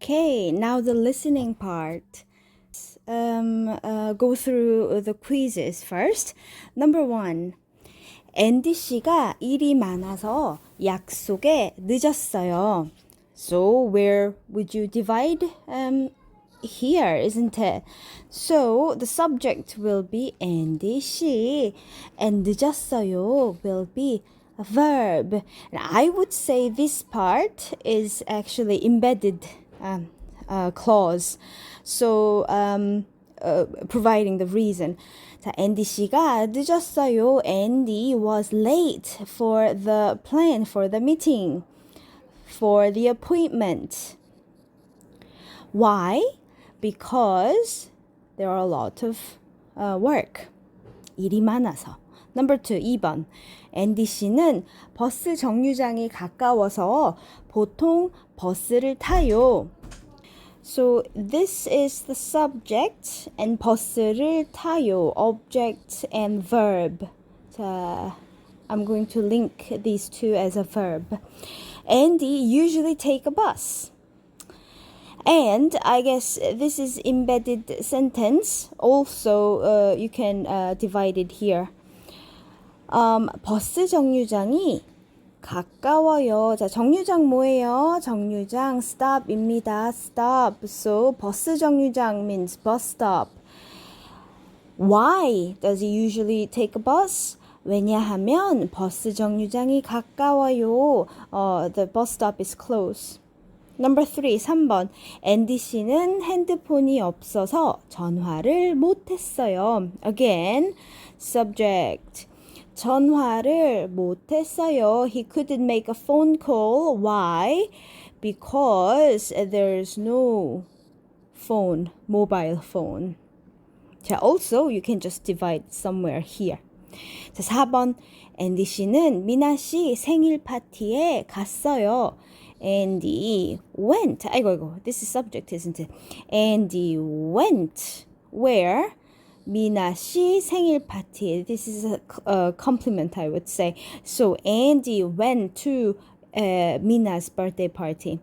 Okay, now the listening part. Go through the quizzes first. Number one. 앤디 씨가 일이 많아서 약속에 늦었어요. So where would you divide? Here, isn't it? So the subject will be 앤디 씨, and 늦었어요 will be a verb. And I would say this part is actually embedded clause. So providing the reason. 자, 앤디 씨가 늦었어요. Andy was late for the plan, for the meeting, for the appointment. Why? Because there are a lot of work. 일이 많아서. Number 2, 2번. 앤디 씨는 버스 정류장이 가까워서 보통 버스를 타요. So this is the subject and 버스를 타요, object and verb. 자, I'm going to link these two as a verb. Andy usually take a bus. And I guess this is embedded sentence. Also, you can divide it here. 버스 정류장이 가까워요. 자, 정류장 뭐예요? 정류장 stop입니다. stop. So 버스 정류장 means bus stop. Why does he usually take a bus? 왜냐하면 버스 정류장이 가까워요. The bus stop is close. Number 3, 3번. 앤디 씨는 핸드폰이 없어서 전화를 못했어요. Again, subject. 전화를 못했어요. He couldn't make a phone call. Why? Because there's no phone, mobile phone. 자, also you can just divide somewhere here. 자, 4번. 앤디 씨는 미나 씨 생일 파티에 갔어요. Andy went. 아이고, this is subject, isn't it? Andy went. Where? 미나 씨 생일 파티. This is a compliment, I would say. So Andy went to Mina's birthday party.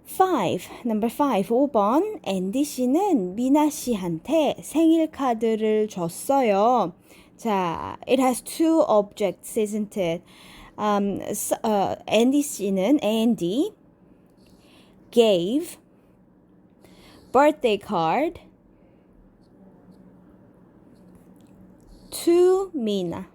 5. Number 5. 5번. 앤디 씨는 미나 씨한테 생일 카드를 줬어요. 자, it has two objects, isn't it? 앤디 씨는 Andy gave birthday card to Mina.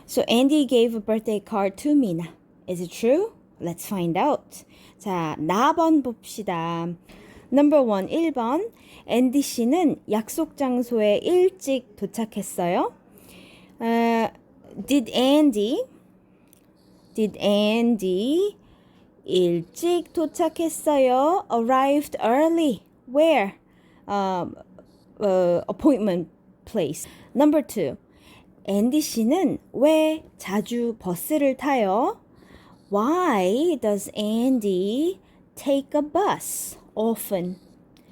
So Andy gave a birthday card to Mina. Is it true? Let's find out. 자, 4번 봅시다. Number 1, 1번. 앤디 씨는 약속 장소에 일찍 도착했어요. Did Andy 일찍 도착했어요? Arrived early. Where? Appointment place. Number 2. 앤디 씨는 왜 자주 버스를 타요? Why does Andy take a bus often?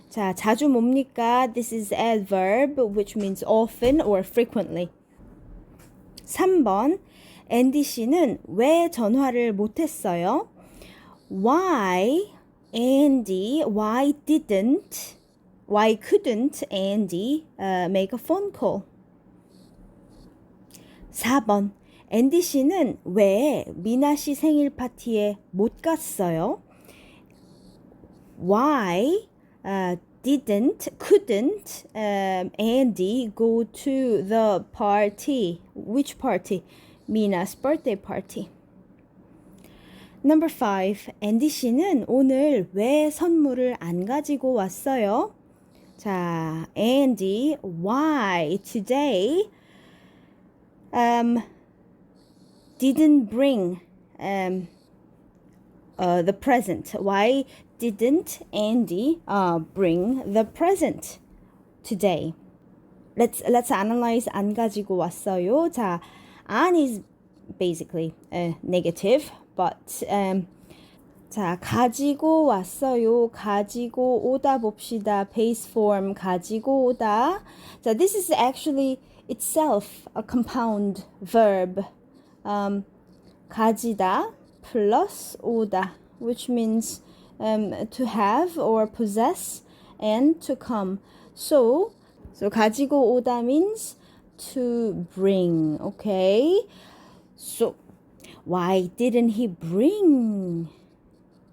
자, 자주 뭡니까? This is adverb, which means often or frequently. 3번. 앤디 씨는 왜 전화를 못했어요? Why couldn't Andy make a phone call? 4번. 앤디 씨는 왜 미나 씨 생일 파티에 못 갔어요? Why couldn't Andy go to the party? Which party? Mina's birthday party. Number 5. 앤디 씨는 오늘 왜 선물을 안 가지고 왔어요? 자, Andy, why today didn't bring the present? Why didn't Andy bring the present today? Let's analyze 안 가지고 왔어요. 자, 안 is basically negative, but 자, 가지고 왔어요. 가지고 오다 봅시다. base form 가지고 오다. 자, this is actually itself a compound verb. 가지다 plus 오다, which means to have or possess and to come. So 가지고 오다 means to bring. Okay. So why didn't he bring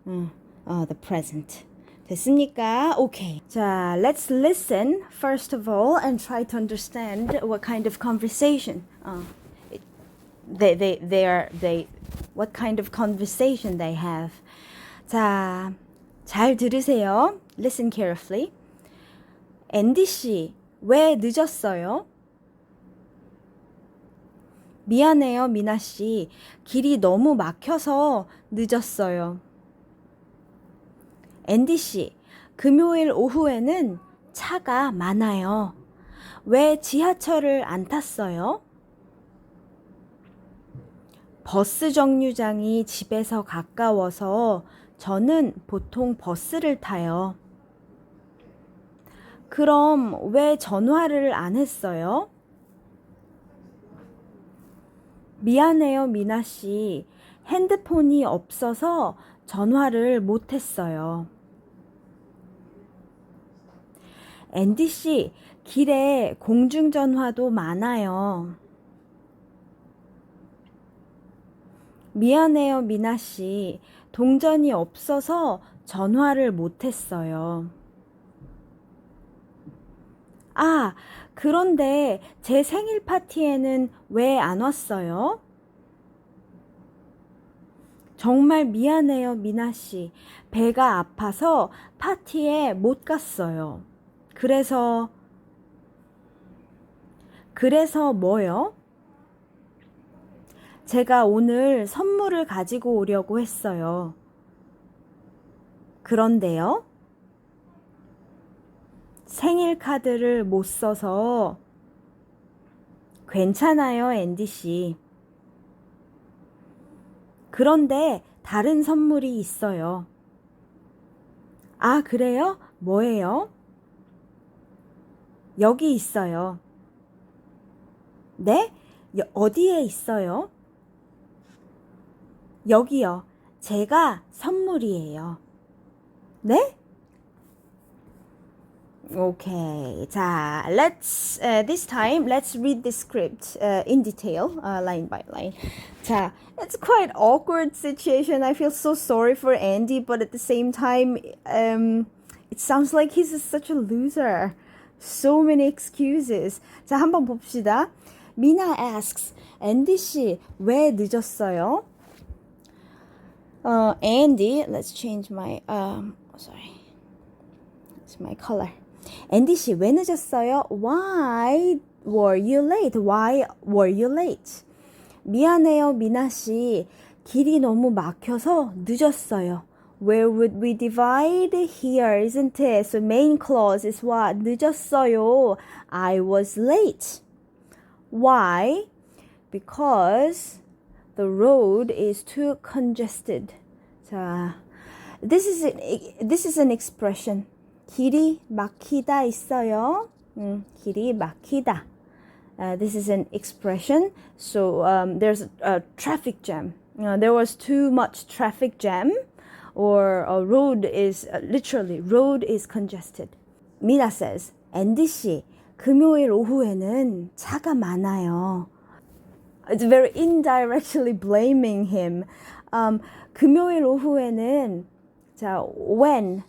the present? 됐습니까? Okay. 자, let's listen first of all and try to understand what kind of conversation what kind of conversation they have. 자, 잘 들으세요. Listen carefully. 앤디 씨, 왜 늦었어요? 미안해요, 미나 씨. 길이 너무 막혀서 늦었어요. 앤디 씨, 금요일 오후에는 차가 많아요. 왜 지하철을 안 탔어요? 버스 정류장이 집에서 가까워서 저는 보통 버스를 타요. 그럼 왜 전화를 안 했어요? 미안해요, 미나 씨. 핸드폰이 없어서 전화를 못 했어요. 앤디 씨, 길에 공중전화도 많아요. 미안해요, 미나 씨. 동전이 없어서 전화를 못 했어요. 아, 그런데 제 생일 파티에는 왜 안 왔어요? 정말 미안해요, 미나 씨. 배가 아파서 파티에 못 갔어요. 그래서 뭐요? 제가 오늘 선물을 가지고 오려고 했어요. 그런데요? 생일 카드를 못 써서 괜찮아요, 앤디 씨. 그런데 다른 선물이 있어요. 아, 그래요? 뭐예요? 여기 있어요. 네? 어디에 있어요? 여기요. 제가 선물이에요. 네? Okay. 자, this time let's read the script in detail, line by line. 자, it's quite awkward situation. I feel so sorry for Andy, but at the same time, it sounds like he's such a loser. So many excuses. 자, 한번 봅시다. Mina asks, Andy 씨, 왜 늦었어요? Andy, let's change my, it's my color. 앤디 씨, 왜 늦었어요? Why were you late? Why were you late? 미안해요, 미나 씨. 길이 너무 막혀서 늦었어요. Where would we divide? Here, isn't it? So main clause is what? 늦었어요. I was late. Why? Because the road is too congested. 자, this is an expression. 길이 막히다 있어요. 길이 막히다. This is an expression. So there's a traffic jam. There was too much traffic jam, or a road is road is congested. Mina says, 앤디 씨, 금요일 오후에는 차가 많아요. It's very indirectly blaming him. 금요일 오후에는 자, when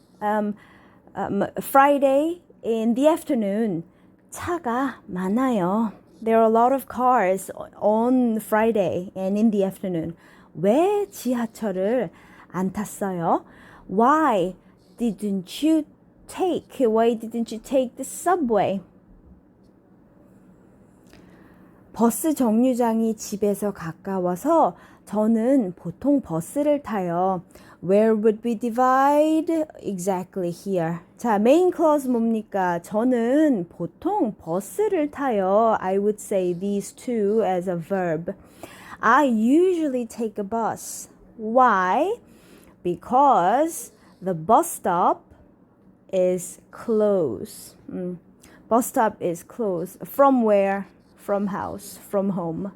Friday in the afternoon 차가 많아요. There are a lot of cars on Friday and in the afternoon. 왜 지하철을 안 탔어요? Why didn't you take the subway? 버스 정류장이 집에서 가까워서 저는 보통 버스를 타요. Where would we divide? Exactly here. 자, main clause 뭡니까? 저는 보통 버스를 타요. I would say these two as a verb. I usually take a bus. Why? Because the bus stop is close. Bus stop is close. From where? From house, from home.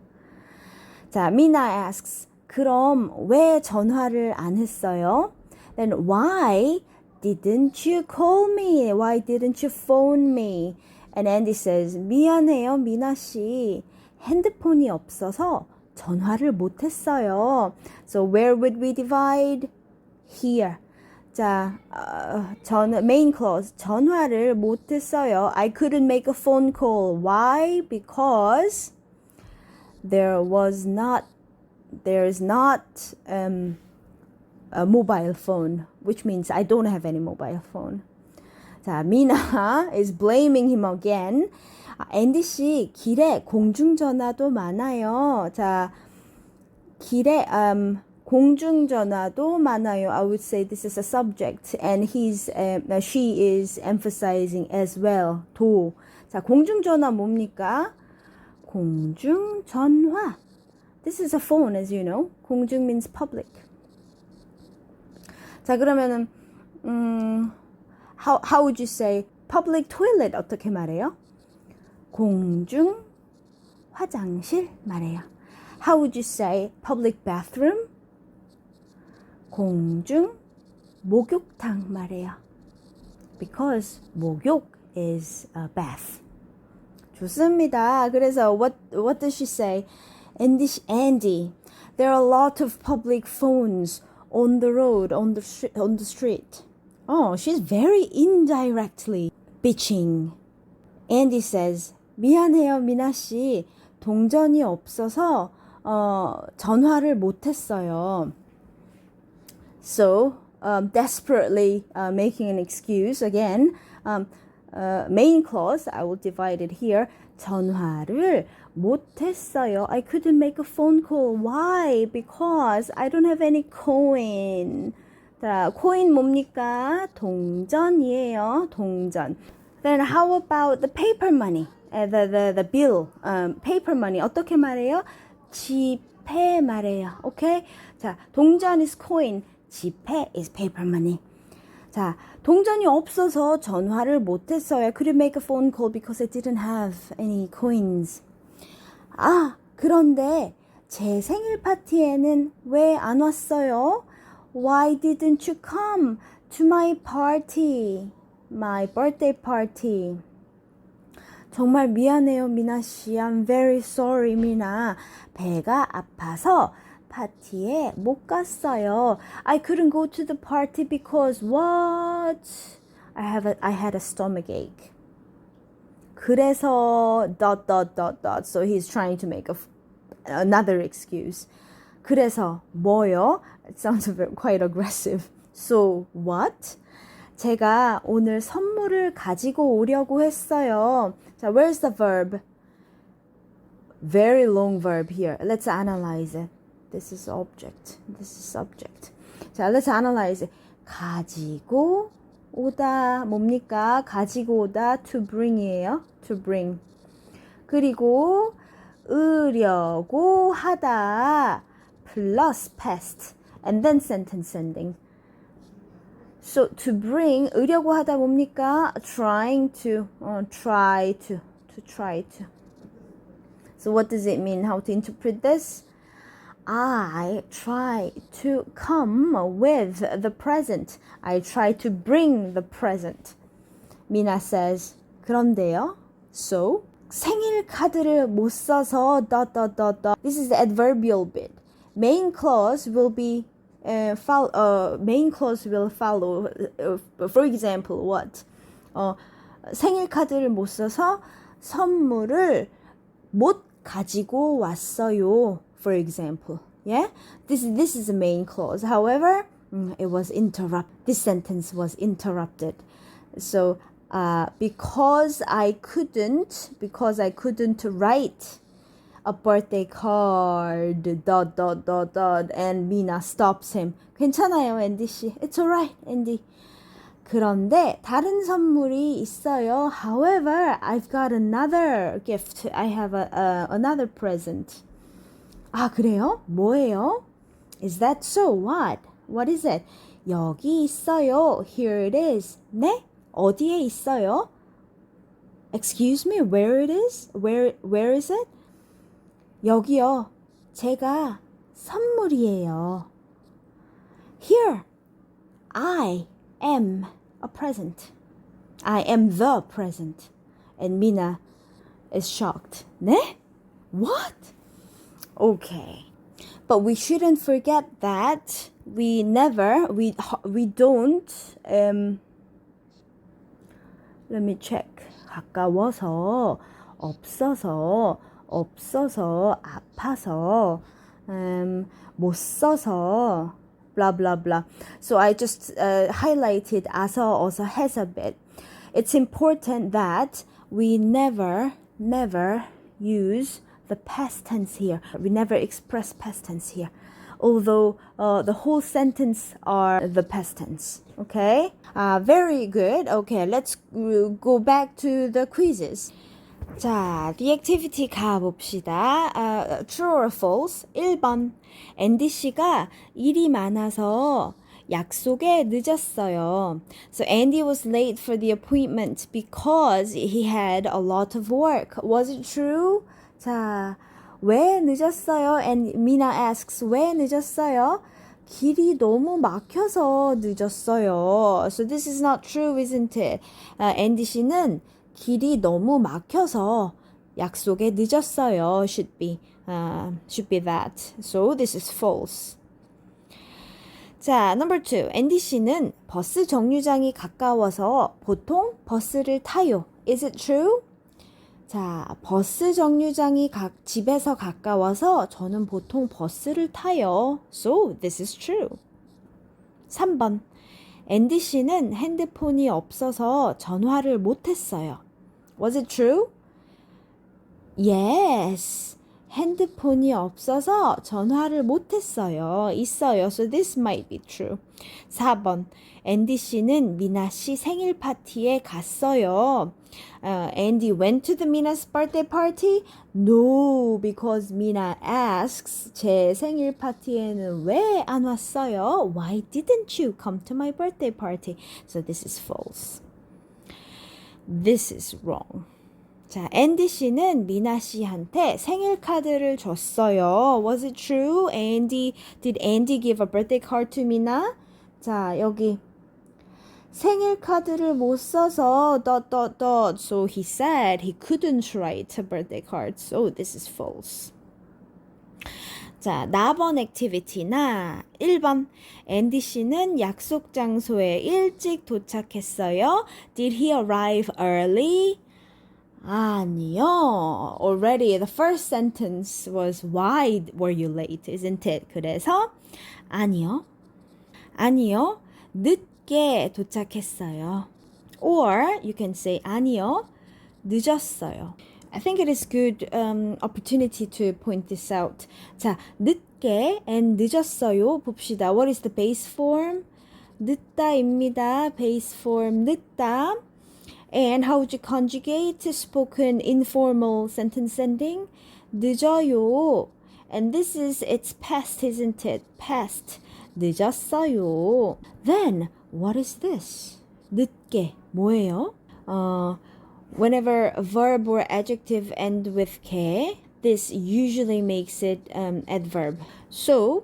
자, Mina asks, 그럼 왜 전화를 안 했어요? Then why didn't you call me? Why didn't you phone me? And Andy says, 미안해요, 미나 씨. 핸드폰이 없어서 전화를 못 했어요. So where would we divide? Here. 자, main clause, 전화를 못 했어요. I couldn't make a phone call. Why? Because there's not a mobile phone, which means I don't have any mobile phone. 자, 미나 is blaming him again. 앤디 씨, 길에 공중전화도 많아요. 자, 길에 공중전화도 많아요. I would say this is a subject, and she is emphasizing as well. 도. 자, 공중전화 뭡니까? 공중전화. This is a phone, as you know. 공중 means public. 자, 그러면은 how would you say public toilet 어떻게 말해요? 공중 화장실 말해요. How would you say public bathroom? 공중 목욕탕 말해요. Because 목욕 is a bath. 좋습니다. 그래서 what does she say? Andy, there are a lot of public phones on the road, on the street. Oh, she's very indirectly bitching. Andy says, 미안해요, 미나 씨. 동전이 없어서 전화를 못 했어요. So, desperately making an excuse again. Main clause, I will divide it here. 전화를 못 했어요. I couldn't make a phone call. Why? Because I don't have any coin. 자, coin 뭡니까? 동전이에요. 동전. Then how about the paper money? The bill. Paper money. 어떻게 말해요? 지폐 말해요. Okay? 자, 동전 is coin. 지폐 is paper money. 자, 동전이 없어서 전화를 못 했어요. I couldn't make a phone call because I didn't have any coins. 아, 그런데 제 생일 파티에는 왜 안 왔어요? Why didn't you come to my party? My birthday party. 정말 미안해요, 미나 씨. I'm very sorry, 미나. 배가 아파서 파티에 못 갔어요. I couldn't go to the party because what? I had a stomach ache. 그래서 ... So he's trying to make another excuse. 그래서 뭐요? It sounds quite aggressive. So what? 제가 오늘 선물을 가지고 오려고 했어요. 자, where's the verb? Very long verb here. Let's analyze it. This is object. This is subject. 자, let's analyze it. 가지고 오다 뭡니까? 가지고 오다 to bring이에요. To bring. 그리고 으려고 하다 plus past and then sentence ending. So to bring 으려고 하다 뭡니까? Trying to try to try to. So what does it mean? How to interpret this? I try to come with the present. I try to bring the present. Mina says, 그런데요. So, 생일 카드를 못 써서 ... This is the adverbial bit. Main clause will be main clause will follow. For example, what? 생일 카드를 못 써서 선물을 못 가지고 왔어요. For example, yeah, this is the main clause. However, it was this sentence was interrupted. So, because I couldn't write a birthday card ... and Mina stops him. 괜찮아요, 앤디 씨. It's alright, 앤디. 그런데 다른 선물이 있어요. However, I've got another gift. I have another present. 아, 그래요? 뭐예요? Is that so? What? What is it? 여기 있어요. Here it is. 네? 어디에 있어요? Excuse me, where it is? Where is it? 여기요. 제가 선물이에요. Here, I am a present. I am the present. And Mina is shocked. 네? What? Okay. But we shouldn't forget that we don't, let me check. 가까워서, 없어서, 아파서, 못 써서, blah, blah, blah. So I just highlighted 아서, 어서, has a bit. It's important that we never use the past tense here. We never express past tense here. Although the whole sentence are the past tense. Okay? Very good. Okay, let's go back to the quizzes. 자, the activity 가봅시다. True or false? 1번. 앤디 씨가 일이 많아서 약속에 늦었어요. So Andy was late for the appointment because he had a lot of work. Was it true? 자, 왜 늦었어요? And Mina asks, 왜 늦었어요? 길이 너무 막혀서 늦었어요. So this is not true, isn't it? 앤디 씨는 길이 너무 막혀서 약속에 늦었어요. Should be that. So this is false. 자, number 2. 앤디 씨는 버스 정류장이 가까워서 보통 버스를 타요. Is it true? 자, 버스 정류장이 집에서 가까워서 저는 보통 버스를 타요. So, this is true. 3번. 앤디 씨는 핸드폰이 없어서 전화를 못했어요. Was it true? Yes. 핸드폰이 없어서 전화를 못했어요. 있어요. So this might be true. 4번. 앤디 씨는 미나 씨 생일 파티에 갔어요. Andy went to the Mina's birthday party? No, because Mina asks, 제 생일 파티에는 왜 안 왔어요? Why didn't you come to my birthday party? So this is false. This is wrong. 자, 앤디 씨는 미나 씨한테 생일 카드를 줬어요. Was it true? Did Andy give a birthday card to Mina? 자, 여기 생일 카드를 못 써서 ... So he said he couldn't write a birthday card. So this is false. 자, 나번 액티비티나 1번. 앤디 씨는 약속 장소에 일찍 도착했어요. Did he arrive early? 아니요. Already the first sentence was why were you late? Isn't it? 그래서 아니요. 늦게 도착했어요. Or you can say 아니요. 늦었어요. I think it is good opportunity to point this out. 자, 늦게 and 늦었어요 봅시다. What is the base form? 늦다입니다. Base form 늦다. And how would you conjugate spoken informal sentence ending? 늦어요. And this is its past, isn't it? Past. 늦었어요. Then what is this? 늦게 뭐예요? Whenever a verb or adjective end with 게, this usually makes it adverb. So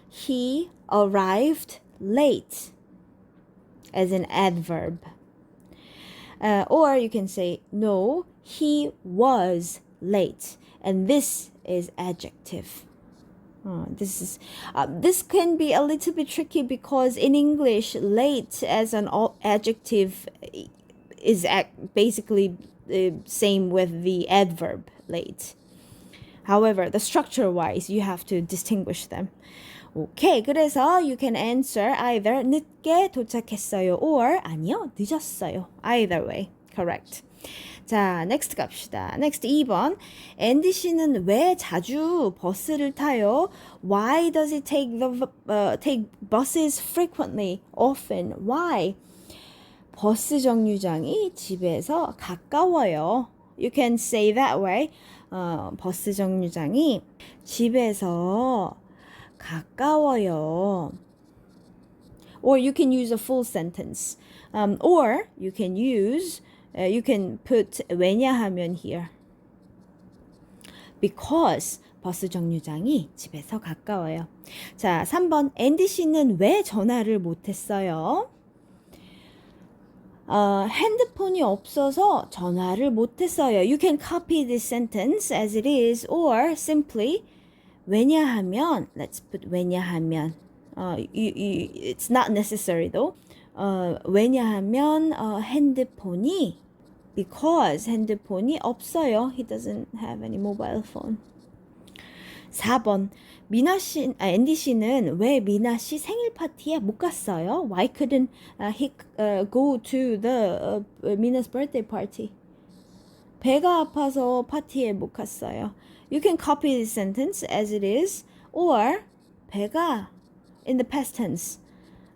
he arrived late as an adverb. Or you can say, no, he was late. And this is adjective. This can be a little bit tricky because in English, late as an adjective is basically the same with the adverb late. However, the structure-wise, you have to distinguish them. Okay, 그래서 you can answer either 늦게 도착했어요 or 아니요, 늦었어요. Either way, correct. 자, next 갑시다. Next 2번. 앤디 씨는 왜 자주 버스를 타요? Why does he take buses frequently, often? Why? 버스 정류장이 집에서 가까워요. You can say that way. 버스 정류장이 집에서 가까워요. Or you can use a full sentence. Or you can use, you can put 왜냐하면 here. Because 버스 정류장이 집에서 가까워요. 자, 3번. 앤디 씨는 왜 전화를 못했어요? 핸드폰이 없어서 전화를 못했어요. You can copy this sentence as it is or simply 왜냐하면 let's put 왜냐하면 it's not necessary though. 왜냐하면 핸드폰이 because 핸드폰이 없어요. He doesn't have any mobile phone. 4번. 앤디 씨는 왜 미나 씨 생일 파티에 못 갔어요? Why couldn't he go to the Mina's birthday party? 배가 아파서 파티에 못 갔어요. You can copy this sentence as it is or 배가 in the past tense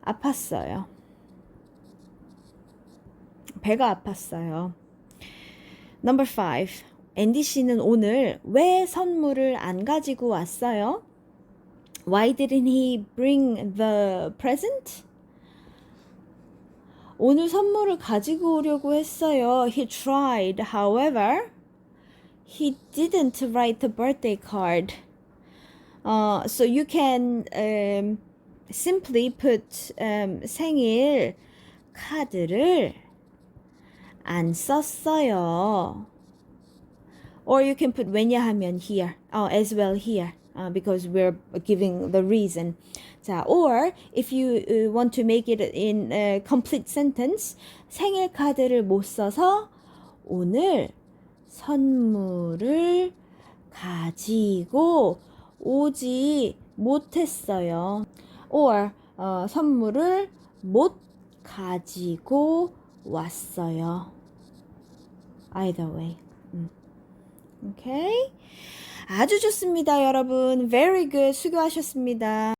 아팠어요. 배가 아팠어요. Number 5. 앤디 씨는 오늘 왜 선물을 안 가지고 왔어요? Why didn't he bring the present? 오늘 선물을 가지고 오려고 했어요. He tried, however, he didn't write the birthday card. So you can simply put 생일 카드를 안 썼어요. Or you can put 왜냐하면 here, as well here, because we're giving the reason. 자, or if you want to make it in a complete sentence, 생일 카드를 못 써서 오늘 선물을 가지고 오지 못했어요. Or 선물을 못 가지고 왔어요. Either way. Okay? 아주 좋습니다, 여러분. Very good. 수고하셨습니다.